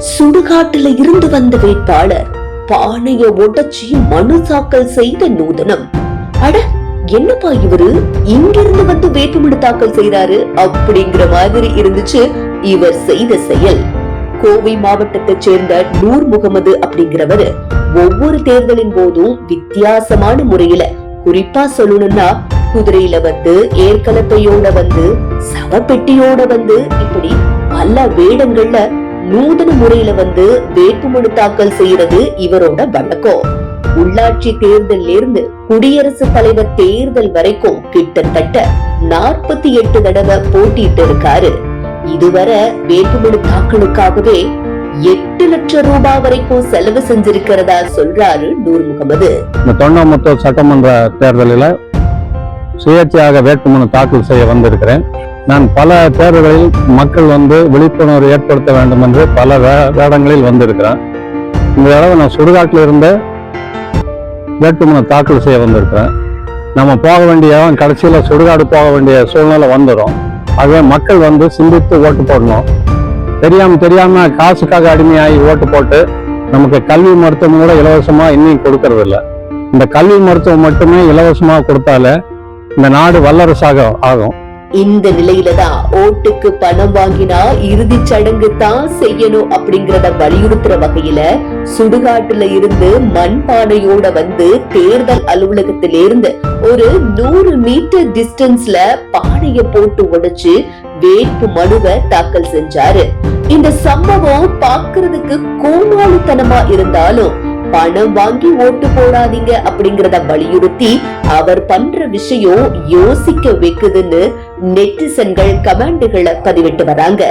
சுடுகாட்டுல இருந்து வந்த வேட்பாளர் பானைய உடைச்சி மனு தாக்கல் செய்த நூதனம். அட என்னப்பா இவரு இங்கிருந்து வந்து வேட்புமனு தாக்கல் செய்யறாரு அப்படிங்கிற மாதிரி இருந்துச்சு இவர் செய்த செயல். கோவை மாவட்டத்தை சேர்ந்த நூர் முகமது அப்படிங்கிறவரு ஒவ்வொரு தேர்தலின் போதும் வித்தியாசமான முறையில, குறிப்பா சொல்லணும்னா குதிரையில வந்து, ஏற்கலப்பையோட வந்து, சவப்பெட்டியோட வந்து, இப்படி பல வேடங்கள்ல நூதன முறையில வந்து வேட்புமனு தாக்கல் செய்யறது இவரோட வழக்கம். உள்ளாட்சி தேர்தல் இருந்து குடியரசுத் தலைவர் தேர்தல் வரைக்கும் கிட்டத்தட்ட 48 தடவை போட்டிட்டு இருக்காரு. இதுவரை வேட்புமனு தாக்கலுக்காகவே 8 லட்சம் ரூபாய் வரைக்கும் செலவு செஞ்சிருக்கிறதா சொல்றாரு நூர் முகமது. இந்த தொண்டாமுத்தூ சட்டமன்ற தேர்தலில் சுயேட்சையாக வேட்புமனு தாக்கல் செய்ய வந்திருக்கிறேன். நான் பல தேர்தல்களில் மக்கள் வந்து விழிப்புணர்வு ஏற்படுத்த வேண்டும் என்று பல வேடங்களில் வந்திருக்கிறேன். இந்த தடவை நான் சுடுகாட்டில் இருந்த வேட்புமனு தாக்கல் செய்ய வந்திருக்கிறேன். நம்ம போக வேண்டிய கடைசியில் சுடுகாடு போக வேண்டிய சூழ்நிலை வந்துடும். ஆகவே மக்கள் வந்து சிந்தித்து ஓட்டு போடணும். தெரியாம காசுக்காக அடிமையாகி ஓட்டு போட்டு நமக்கு கல்வி மருத்துவம் கூட இலவசமா இன்னும் கொடுக்கறது இல்லை. இந்த கல்வி மருத்துவம் மட்டுமே இலவசமா கொடுத்தாலே இந்த நாடு வல்லரசாக ஆகும். இந்த நிலையிலதான் ஓட்டுக்கு பணம் வாங்கினா இறுதி சடங்கு தான் செய்யணும் அப்படிங்கறத வலியுறுத்துற வகையில சுடுகாட்டுல இருந்து மண்பானையோட வந்து தேர்தல் அலுவலகத்திலிருந்து ஒரு 100 மீட்டர் டிஸ்டன்ஸ்ல பானைய போட்டு உடைச்சு வேட்பு மனுவை தாக்கல் செஞ்சாரு. இந்த சம்பவம் பாக்குறதுக்கு கோமாளித்தனமா இருந்தாலும் பணம் வாங்கி ஓட்டு போடாதீங்க அப்படிங்கறத வலியுறுத்தி அவர் பண்ற விஷயம் யோசிக்க வைக்குதுன்னு நெட்டிசன்கள் கமெண்ட்களை பதிவிட்டு வராங்க.